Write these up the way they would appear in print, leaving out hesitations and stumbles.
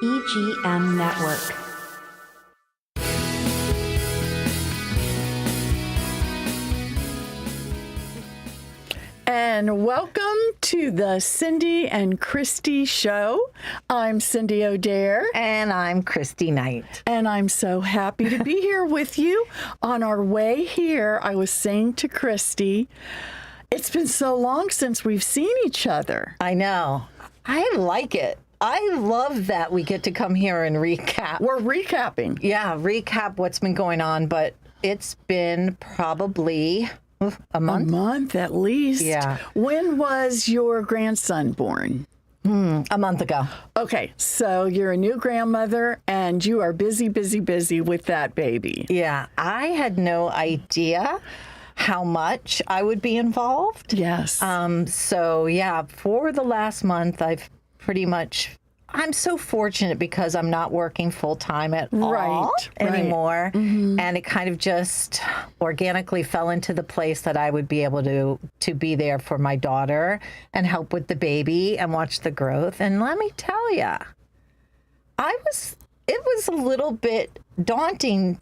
EGM Network. And welcome to the Cindy and Christi Show. I'm Cindy O'Dare. And I'm Christi Knight. And I'm so happy to be here with you. On our way here, I was saying to Christi, it's been so long since we've seen each other. I know. I like it. I love that we get to come here and recap. We're recapping. Yeah, recap what's been going on, but it's been probably a month. A month at least. Yeah. When was your grandson born? A month ago. Okay, so you're a new grandmother and you are busy with that baby. Yeah, I had no idea how much I would be involved. Yes. So yeah, for the last month, I'm so fortunate because I'm not working full time at all anymore. Mm-hmm. And it kind of just organically fell into the place that I would be able to be there for my daughter and help with the baby and watch the growth. And let me tell you, it was a little bit daunting.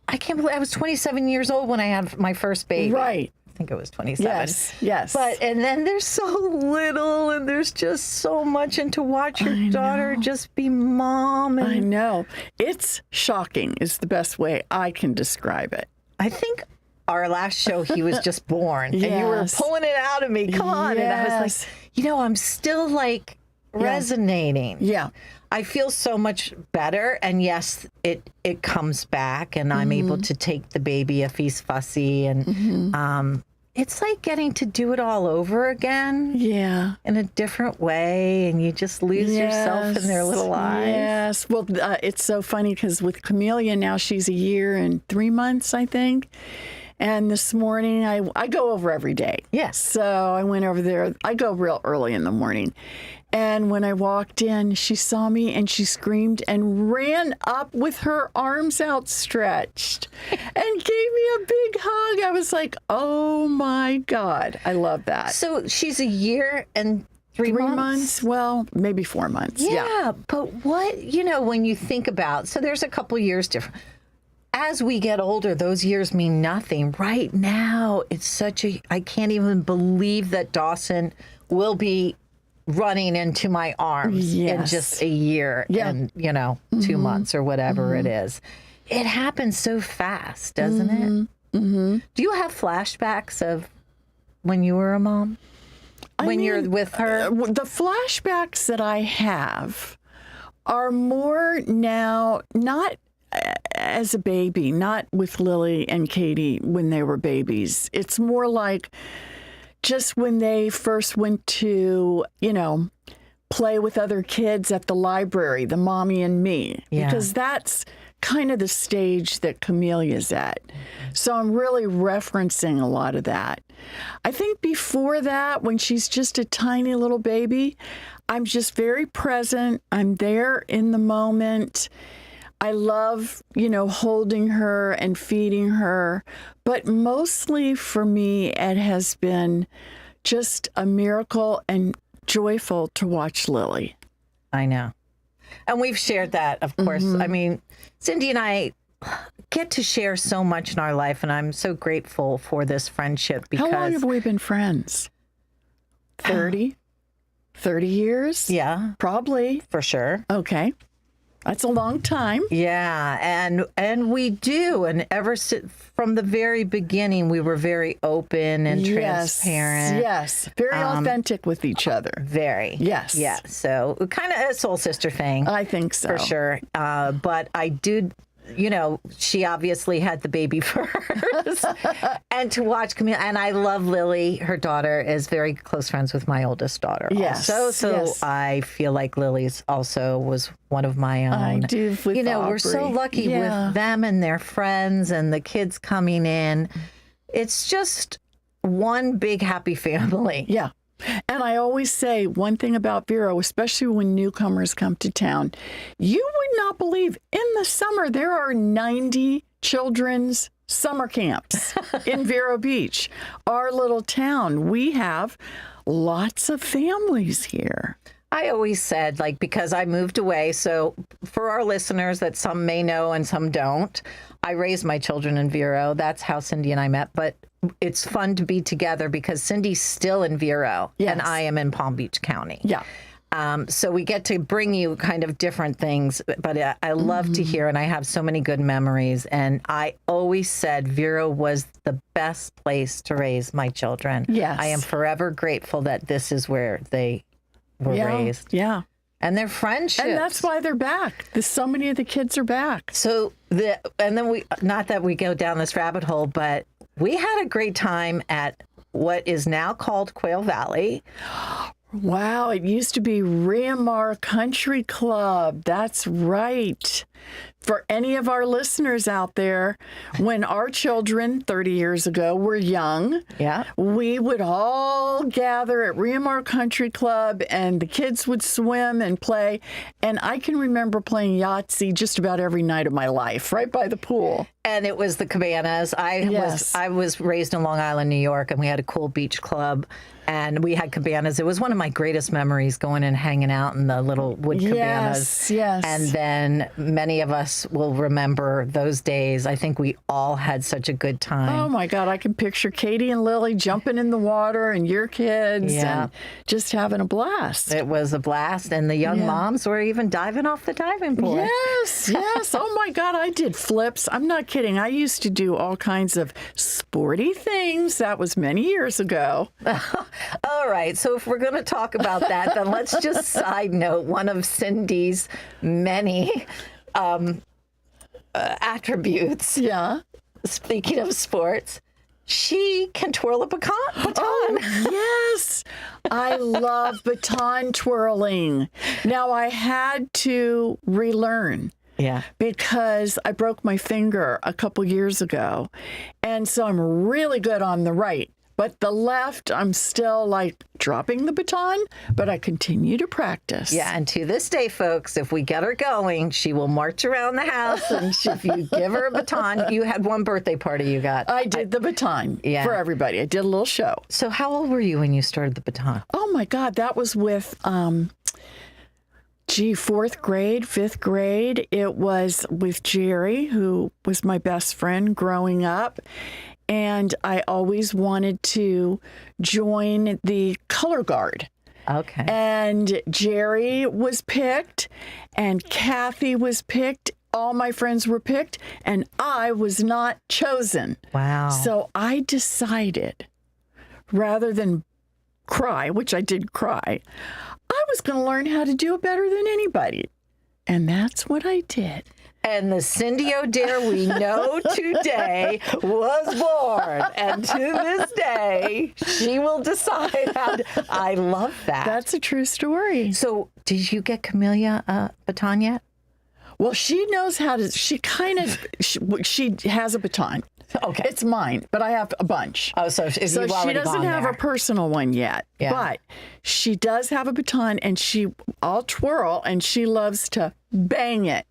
I can't believe I was 27 years old when I had my first baby. Right. I think it was 27. Yes. And then there's so little and there's just so much. And to watch your daughter just be mom. And I know. It's shocking is the best way I can describe it. I think our last show, he was just born. And you were pulling it out of me. Come on. And I was like, I'm still like resonating. Yeah. I feel so much better. And yes, it comes back and I'm able to take the baby if he's fussy. And it's like getting to do it all over again. Yeah. In a different way. And you just lose yourself in their little eyes. Yes. Well, it's so funny because with Camellia now, she's 1 year and 3 months, I think. And this morning, I go over every day. Yes. So I went over there. I go real early in the morning. And when I walked in, she saw me and she screamed and ran up with her arms outstretched and gave me a big hug. I was like, oh my God. I love that. So she's 1 year and 3 months? Well, maybe 4 months. Yeah. But what, when you think about, so there's a couple years different. As we get older, those years mean nothing. Right now, it's I can't even believe that Dawson will be running into my arms in just 1 year and, 2 months or whatever it is. It happens so fast, doesn't it? Mm-hmm. Do you have flashbacks of when you were a mom? When you're with her? The flashbacks that I have are more now, not as a baby, not with Lily and Katie when they were babies. It's more like just when they first went to, play with other kids at the library, the mommy and me, because that's kind of the stage that Camelia's at. So I'm really referencing a lot of that. I think before that, when she's just a tiny little baby, I'm just very present. I'm there in the moment. I love, holding her and feeding her. But mostly for me, it has been just a miracle and joyful to watch Lily. I know. And we've shared that, of course. I mean, Cindy and I get to share so much in our life, and I'm so grateful for this friendship because... How long have we been friends? 30? 30 years? Yeah. Probably. For sure. Okay. That's a long time. Yeah, and we do. And from the very beginning, we were very open and transparent. Yes, very authentic with each other. Very. Yes. Yeah, so kind of a soul sister thing. I think so. For sure. But I do... she obviously had the baby first. And to watch Camille, and I love Lily. Her daughter is very close friends with my oldest daughter. Yes. Also. So I feel like Lily's also was one of my own. I do with Aubrey. We're so lucky with them and their friends and the kids coming in. It's just one big happy family. Yeah. And I always say one thing about Vero, especially when newcomers come to town, you would not believe in the summer there are 90 children's summer camps in Vero Beach. Our little town, we have lots of families here. I always said, like, because I moved away. So for our listeners that some may know and some don't, I raised my children in Vero. That's how Cindy and I met. But it's fun to be together because Cindy's still in Vero and I am in Palm Beach County. Yeah. So we get to bring you kind of different things, but I love to hear, and I have so many good memories. And I always said Vero was the best place to raise my children. Yes. I am forever grateful that this is where they were raised. Yeah. And their friendships. And that's why they're back. So many of the kids are back. So and then we, not that we go down this rabbit hole, but we had a great time at what is now called Quail Valley. Wow, it used to be Riamar Country Club. That's right. For any of our listeners out there, when our children 30 years ago were young, we would all gather at Riamar Country Club and the kids would swim and play. And I can remember playing Yahtzee just about every night of my life, right by the pool. And it was the cabanas. I was raised in Long Island, New York, and we had a cool beach club. And we had cabanas. It was one of my greatest memories, going and hanging out in the little wood cabanas. Yes. And then many of us will remember those days. I think we all had such a good time. Oh my God, I can picture Katie and Lily jumping in the water and your kids and just having a blast. It was a blast. And the young moms were even diving off the diving board. Yes, yes. Oh my God, I did flips. I'm not kidding. I used to do all kinds of sporty things. That was many years ago. All right. So if we're going to talk about that, then let's just side note one of Cindy's many attributes. Yeah. Speaking of sports, she can twirl a baton. Oh, yes. I love baton twirling. Now, I had to relearn. Yeah. Because I broke my finger a couple years ago. And so I'm really good on the right. But the left, I'm still like dropping the baton, but I continue to practice. Yeah, and to this day, folks, if we get her going, she will march around the house. And if you give her a baton, you had one birthday party you got. I did the baton for everybody. I did a little show. So how old were you when you started the baton? Oh, my God. That was with, fourth grade, fifth grade. It was with Jerry, who was my best friend growing up. And I always wanted to join the color guard. Okay. And Jerry was picked, and Kathy was picked. All my friends were picked, and I was not chosen. Wow. So I decided, rather than cry, which I did cry, I was going to learn how to do it better than anybody. And that's what I did. And the Cindy O'Dare we know today was born. And to this day, she will decide how to. I love that. That's a true story. So, did you get Camellia a baton yet? Well, she knows how to. She has a baton. Okay. It's mine, but I have a bunch. Oh, so she doesn't have a personal one yet. Yeah. But she does have a baton, and I'll twirl, and she loves to bang it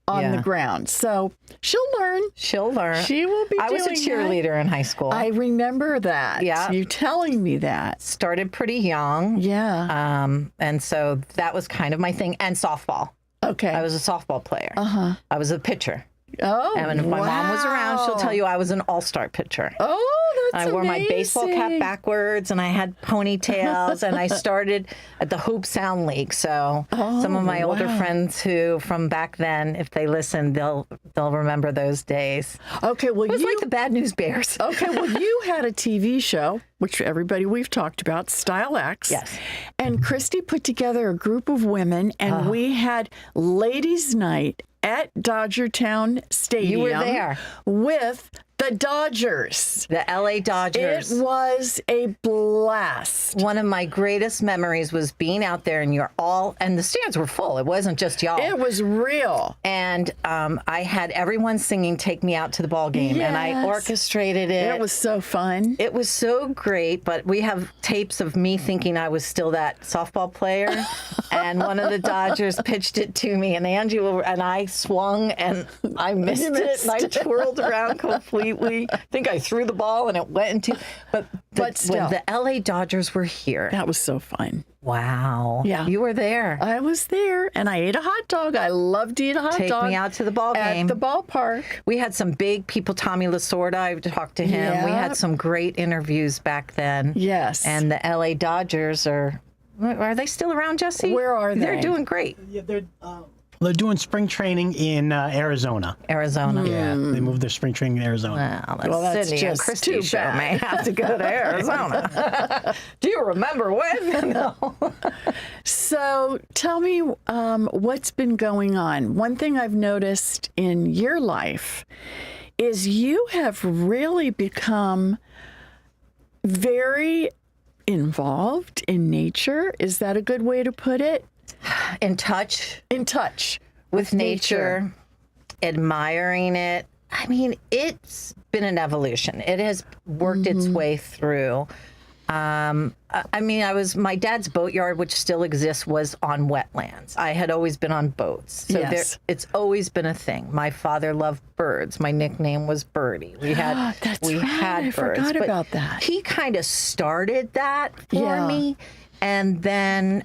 on the ground. So she'll learn. She'll learn. She will be doing I was a cheerleader in high school. I remember that. Yeah. You telling me that. Started pretty young. Yeah. And so that was kind of my thing. And softball. Okay. I was a softball player. Uh-huh. I was a pitcher. Oh, and if my mom was around, she'll tell you I was an all-star pitcher. Oh, that's I wore my baseball cap backwards, and I had ponytails, and I started at the Hope Sound League. So some of my older friends who from back then, if they listen, they'll remember those days. Okay, well, it was like the Bad News Bears. Okay, well, you had a TV show, which everybody we've talked about, Style X. Yes. And Christi put together a group of women, and we had ladies' night at Dodgertown Stadium. You were there. With the Dodgers. The LA Dodgers. It was a blast. One of my greatest memories was being out there, and and the stands were full. It wasn't just y'all. It was real. And I had everyone singing Take Me Out to the Ball Game, and I orchestrated it. It was so fun. It was so great, but we have tapes of me thinking I was still that softball player, and one of the Dodgers pitched it to me, and Angie and I swung, and I missed it, and I twirled around completely. completely. I think I threw the ball and it went into. But still, when the LA Dodgers were here, that was so fun. wow. Yeah. You were there. I was there, and I ate a hot dog. I love to eat a hot Take dog. me out to the ball game. At the ballpark. We had some big people. Tommy Lasorda, I've talked to him. We Yeah. had some great interviews back then. Yes. And the LA Dodgers are they still around, Jesse? Where are They're they? doing great. Yeah, they're doing spring training in Arizona. Arizona. Yeah, they moved their spring training to Arizona. Well, that's Sydney and just Christi too show bad. may have to go to Arizona. Do you remember when? No. So tell me what's been going on. One thing I've noticed in your life is you have really become very involved in nature. Is that a good way to put it? In touch In touch with nature, admiring it. I mean, it's been an evolution. It has worked its way through. I mean, my dad's boatyard, which still exists, was on wetlands. I had always been on boats. So Yes. it's always been a thing. My father loved birds. My nickname was Birdie. We had That's we right. had I birds. forgot but about that. He kind of started that for Yeah. me. And then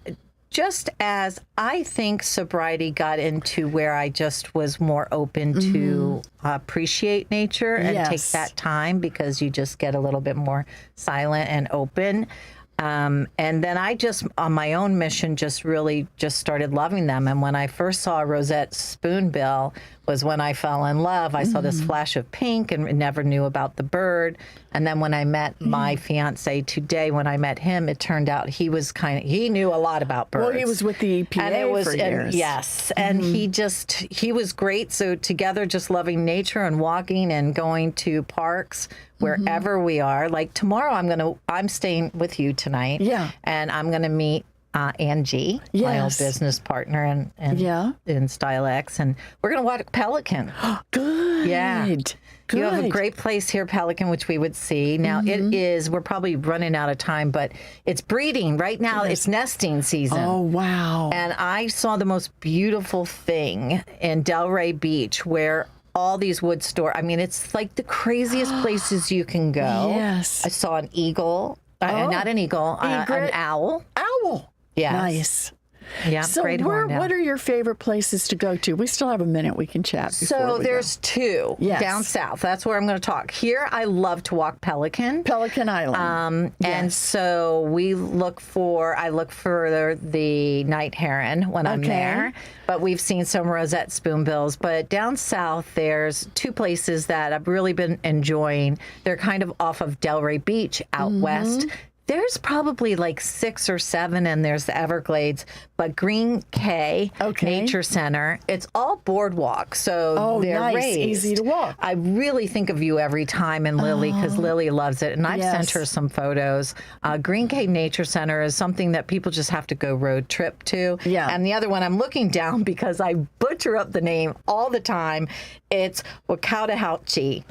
just as I think sobriety got into where I just was more open to appreciate nature and take Yes. that time, because you just get a little bit more silent and open. And then I just, on my own mission, just really just started loving them. And when I first saw a rosette spoonbill was when I fell in love. I saw this flash of pink and never knew about the bird. And then when I met my fiance today, when I met him, it turned out he knew a lot about birds. Well, he was with the EPA And it was, for years. yes. And he was great. So together, just loving nature and walking and going to parks wherever we are. Like tomorrow, I'm staying with you tonight. Yeah. And I'm going to meet Angie, my old Yes. business partner Yeah. in Style X. And we're going to watch Pelican. Good. Yeah. Good. You have a great place here, Pelican, which we would see. Now we're probably running out of time, but it's breeding right now. It's nesting season. Oh, wow. And I saw the most beautiful thing in Delray Beach where all these wood store. I mean, it's like the craziest places you can go. Yes. I saw an eagle, not an eagle, an Egret. owl. Owl. Yes. Nice. Yeah, So great hornbill. what are your favorite places to go to? We still have a minute. We can chat before So we there's two Yes. down south. That's where I'm going to talk. Here, I love to walk Pelican. go. Pelican Island. And so I look for the night heron when I'm Okay. there. But we've seen some rosette spoonbills. But down south, there's two places that I've really been enjoying. They're kind of off of Delray Beach out west. There's probably like 6 or 7, and there's the Everglades. But Green Cay Nature Center, it's all boardwalk, so they're nice. raised. Easy to walk. I really think of you every time, and Lily, because Lily loves it, and I've sent Yes. her some photos. Green Cay Nature Center is something that people just have to go road trip to. Yeah. And the other one, I'm looking down because I butcher up the name all the time. It's Wakutahauchi.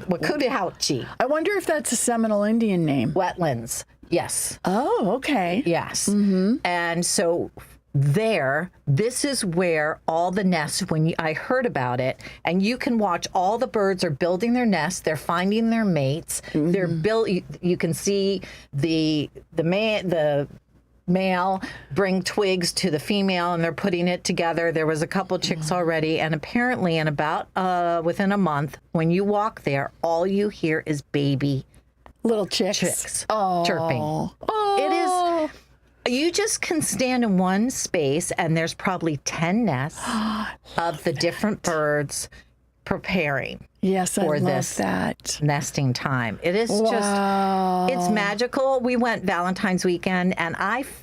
I wonder if that's a Seminole Indian name. Wetlands. Yes. Oh, okay. Yes. And so this is where all the nests, I heard about it, and you can watch all the birds are building their nests, they're finding their mates, they're you can see the male bring twigs to the female and they're putting it together. There was a couple chicks already, and apparently in about within a month, when you walk there, all you hear is baby Little chicks. chicks Oh. chirping. Oh. It is. You just can stand in one space, and there's probably 10 nests of the different birds preparing Yes, I for love this that. nesting time. It is Wow. just, it's magical. We went Valentine's weekend, and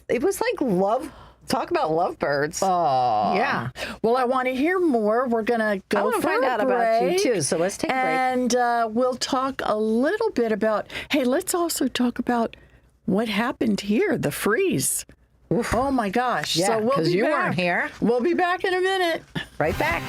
it was like love. Talk about lovebirds. Oh. Yeah. Well, I want to hear more. We're going to go I want to for find a out about you break. too. So let's take a break. And we'll talk a little bit about, let's also talk about what happened here, the freeze. Oh my gosh. Yeah, so we'll 'cause be you back. weren't here. We'll be back in a minute. Right back.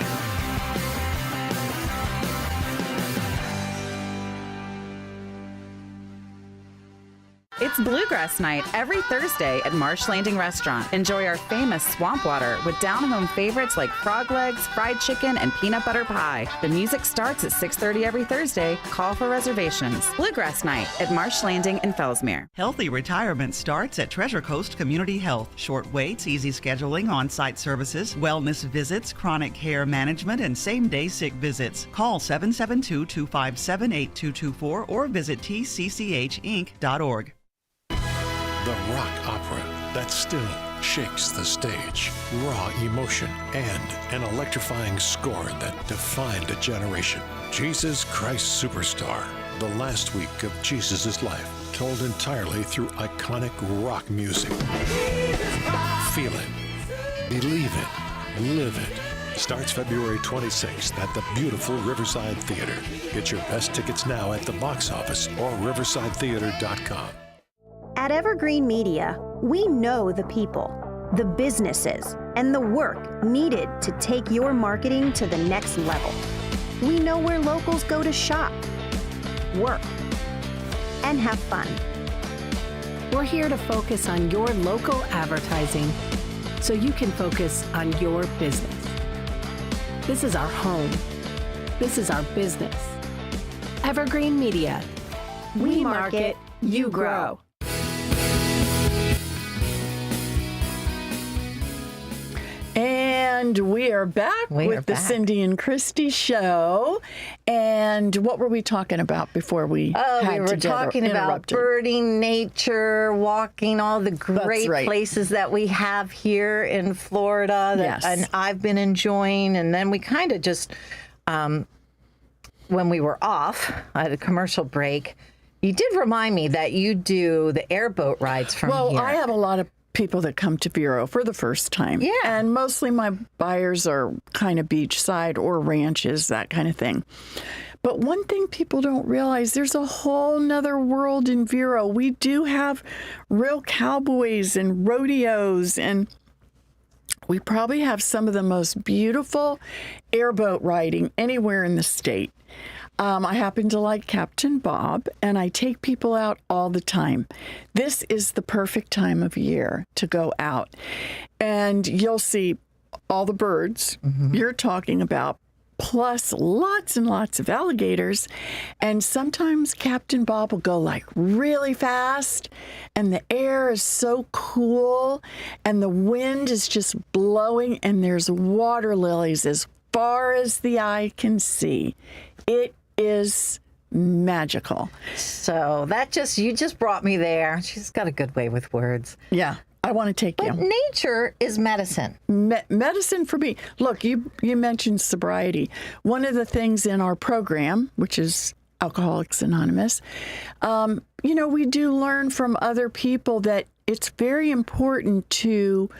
It's It's Bluegrass Night every Thursday at Marsh Landing Restaurant. Enjoy our famous swamp water with down-home favorites like frog legs, fried chicken, and peanut butter pie. The music starts at 6:30 every Thursday. Call for reservations. Bluegrass Night at Marsh Landing in Fellsmere. Healthy retirement starts at Treasure Coast Community Health. Short waits, easy scheduling, on-site services, wellness visits, chronic care management, and same-day sick visits. Call 772-257-8224 or visit tcchinc.org. The rock opera that still shakes the stage. Raw emotion and an electrifying score that defined a generation. Jesus Christ Superstar. The last week of Jesus' life, told entirely through iconic rock music. Feel it. Believe it. Live it. Starts February 26th at the beautiful Riverside Theater. Get your best tickets now at the box office or riversidetheater.com. At Evergreen Media, we know the people, the businesses, and the work needed to take your marketing to the next level. We know where locals go to shop, work, and have fun. We're here to focus on your local advertising so you can focus on your business. This is our home. This is our business. Evergreen Media. We market, you grow. And we are back with the Cindy and Christi show. And what were we talking about before we we were talking about birding, nature, walking, all the great places that we have here in Florida that and I've been enjoying. And then we kind of just, when we were off at a commercial break, you did remind me that you do the airboat rides from here. Well, I have a lot of people that come to Vero for the first time. Yeah. And mostly my buyers are kind of beachside or ranches, that kind of thing. But one thing people don't realize, there's a whole nother world in Vero. We do have real cowboys and rodeos, and we probably have some of the most beautiful airboat riding anywhere in the state. I happen to like Captain Bob, and I take people out all the time. This is the perfect time of year to go out, and you'll see all the birds you're talking about, plus lots and lots of alligators. And sometimes Captain Bob will go like really fast, and the air is so cool, and the wind is just blowing, and there's water lilies as far as the eye can see. It is magical. So you just brought me there. She's got a good way with words. Yeah, I want to take you. But nature is medicine. Medicine for me. Look, you mentioned sobriety. One of the things in our program, which is Alcoholics Anonymous, we do learn from other people that it's very important to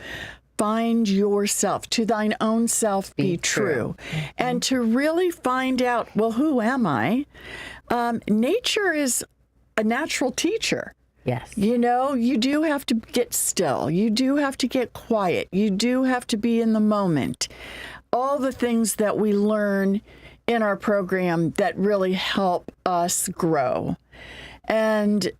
find yourself, to thine own self be true. And to really find out, well, who am I? Nature is a natural teacher. Yes. You do have to get still. You do have to get quiet. You do have to be in the moment. All the things that we learn in our program that really help us grow. And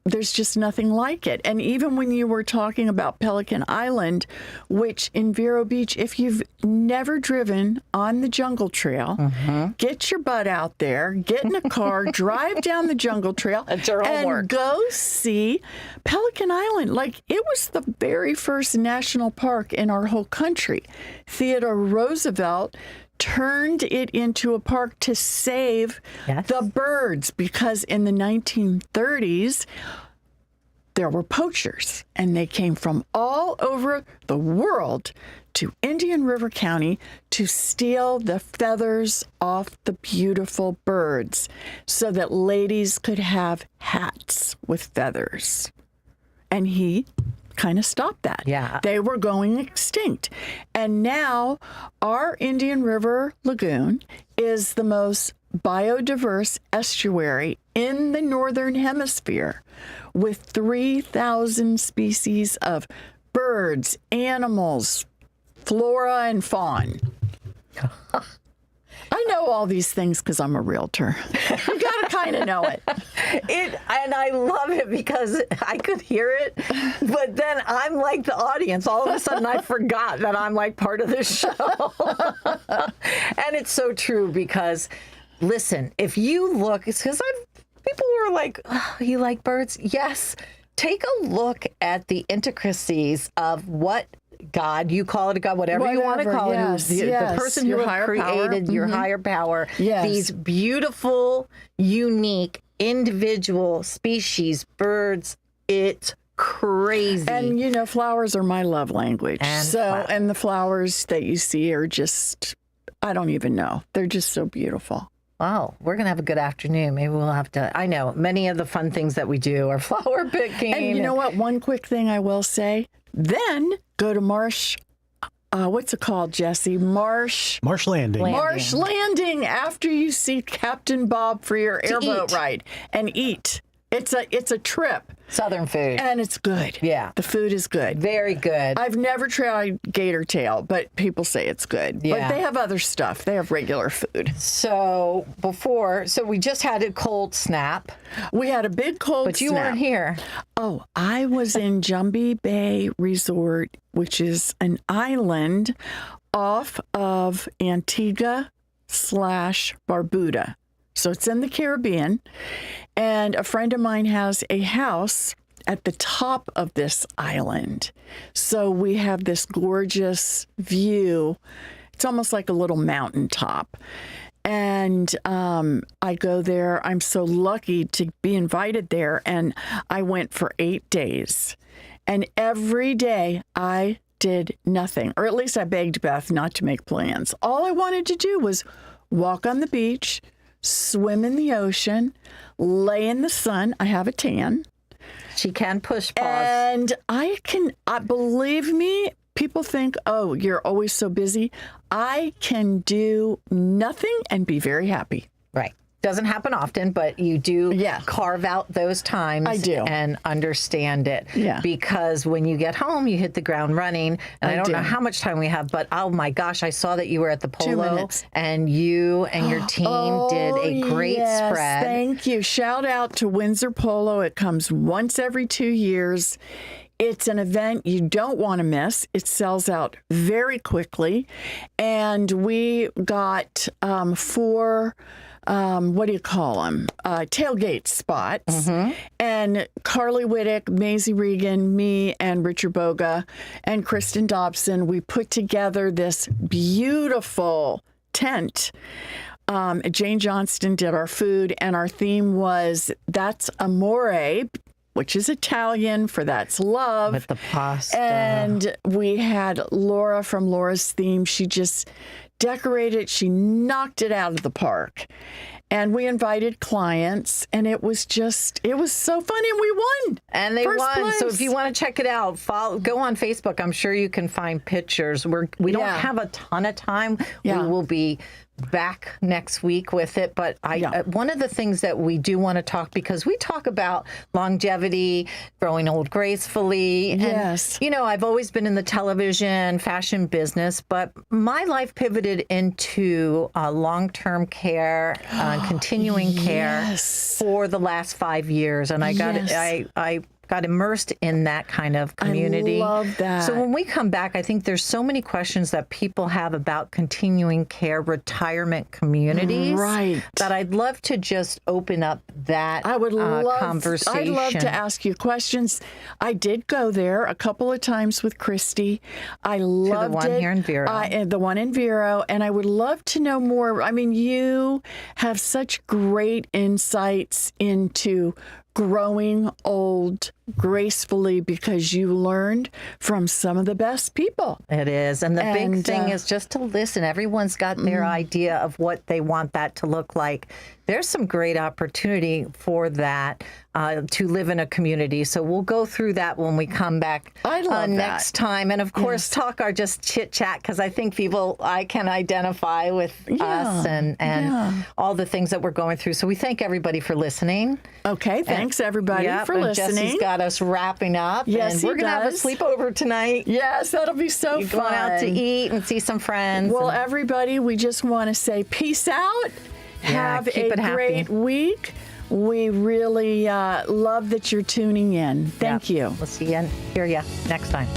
there's just nothing like it. And even when you were talking about Pelican Island, which in Vero Beach, if you've never driven on the Jungle Trail, get your butt out there, get in a car, drive down the Jungle Trail, and go see Pelican Island. Like, it was the very first national park in our whole country. Theodore Roosevelt turned it into a park to save the birds, because in the 1930s, there were poachers, and they came from all over the world to Indian River County to steal the feathers off the beautiful birds so that ladies could have hats with feathers. And he kind of stopped that. Yeah. They were going extinct. And now our Indian River Lagoon is the most biodiverse estuary in the Northern Hemisphere, with 3,000 species of birds, animals, flora, and fauna. I I know all these things because I'm a realtor. You got to kind of know it. And I love it because I could hear it, but then I'm like the audience. All of a sudden, I forgot that I'm like part of this show. And it's so true because, listen, if you look, it's because people were like, oh, you like birds? Yes. Take a look at the intricacies of what God, you call it a God, whatever you want to call it, the person who created your higher power, these beautiful, unique, individual species, birds, it's crazy. And, flowers are my love language. And the flowers that you see are just, I don't even know. They're just so beautiful. Wow, we're going to have a good afternoon. Maybe we'll have to, I know, many of the fun things that we do are flower picking. And you know what? One quick thing I will say. Then go to Marsh, what's it called, Jesse? Marsh Landing. Marsh Landing after you see Captain Bob for your airboat ride and eat. It's a trip. Southern food. And it's good. Yeah. The food is good. Very good. I've never tried gator tail, but people say it's good. Yeah. But they have other stuff. They have regular food. So we just had a cold snap. We had a big cold snap. But you weren't here. Oh, I was in Jumbie Bay Resort, which is an island off of Antigua/Barbuda. So it's in the Caribbean. And a friend of mine has a house at the top of this island. So we have this gorgeous view. It's almost like a little mountaintop. And I go there. I'm so lucky to be invited there. And I went for 8 days. And every day I did nothing, or at least I begged Beth not to make plans. All I wanted to do was walk on the beach, swim in the ocean, lay in the sun. I have a tan. She can push pause. And believe me, people think, oh, you're always so busy. I can do nothing and be very happy. Right. Doesn't happen often, but you do carve out those times. I do. And understand it. Yeah. Because when you get home, you hit the ground running. And I don't know how much time we have, but oh my gosh, I saw that you were at the Polo. 2 minutes. And you and your team did a great spread. Thank you. Shout out to Windsor Polo. It comes once every 2 years. It's an event you don't want to miss. It sells out very quickly. And we got 4... what do you call them? Tailgate spots. Mm-hmm. And Carly Whittick, Maisie Regan, me, and Richard Boga, and Kristen Dobson, we put together this beautiful tent. Jane Johnston did our food, and our theme was That's Amore, which is Italian for That's Love. With the pasta. And we had Laura from Laura's Theme. She just decorated. She knocked it out of the park. And we invited clients, and it was so fun, and we won. And they First won. place. So if you want to check it out, go on Facebook. I'm sure you can find pictures. We don't have a ton of time. Yeah. We will be back next week with it. But one of the things that we do want to talk, because we talk about longevity, growing old gracefully. Yes. And, I've always been in the television, fashion business, but my life pivoted into long-term care, continuing care for the last 5 years. And I got immersed in that kind of community. I love that. So when we come back, I think there's so many questions that people have about continuing care retirement communities. Right. That I'd love to just open up that conversation. I'd love to ask you questions. I did go there a couple of times with Christi. I loved the one it. here in Vero. The one in Vero. And I would love to know more. I mean, you have such great insights into growing old gracefully because you learned from some of the best people. It is. And the big thing is just to listen. Everyone's got their idea of what they want that to look like. There's some great opportunity for that to live in a community. So we'll go through that when we come back next time. And of course, talk our just chit chat, because I think I can identify with us and all the things that we're going through. So we thank everybody for listening. Okay. Thanks everybody for listening. Jesse's got us wrapping up. Yes, and we're he going to have a does. sleepover tonight. Yes, that'll be so You're fun. going out to eat and see some friends. Well, everybody, we just want to say peace out. Have keep a it happy. great week. We really love that you're tuning in. Thank you. We'll see you and hear you next time.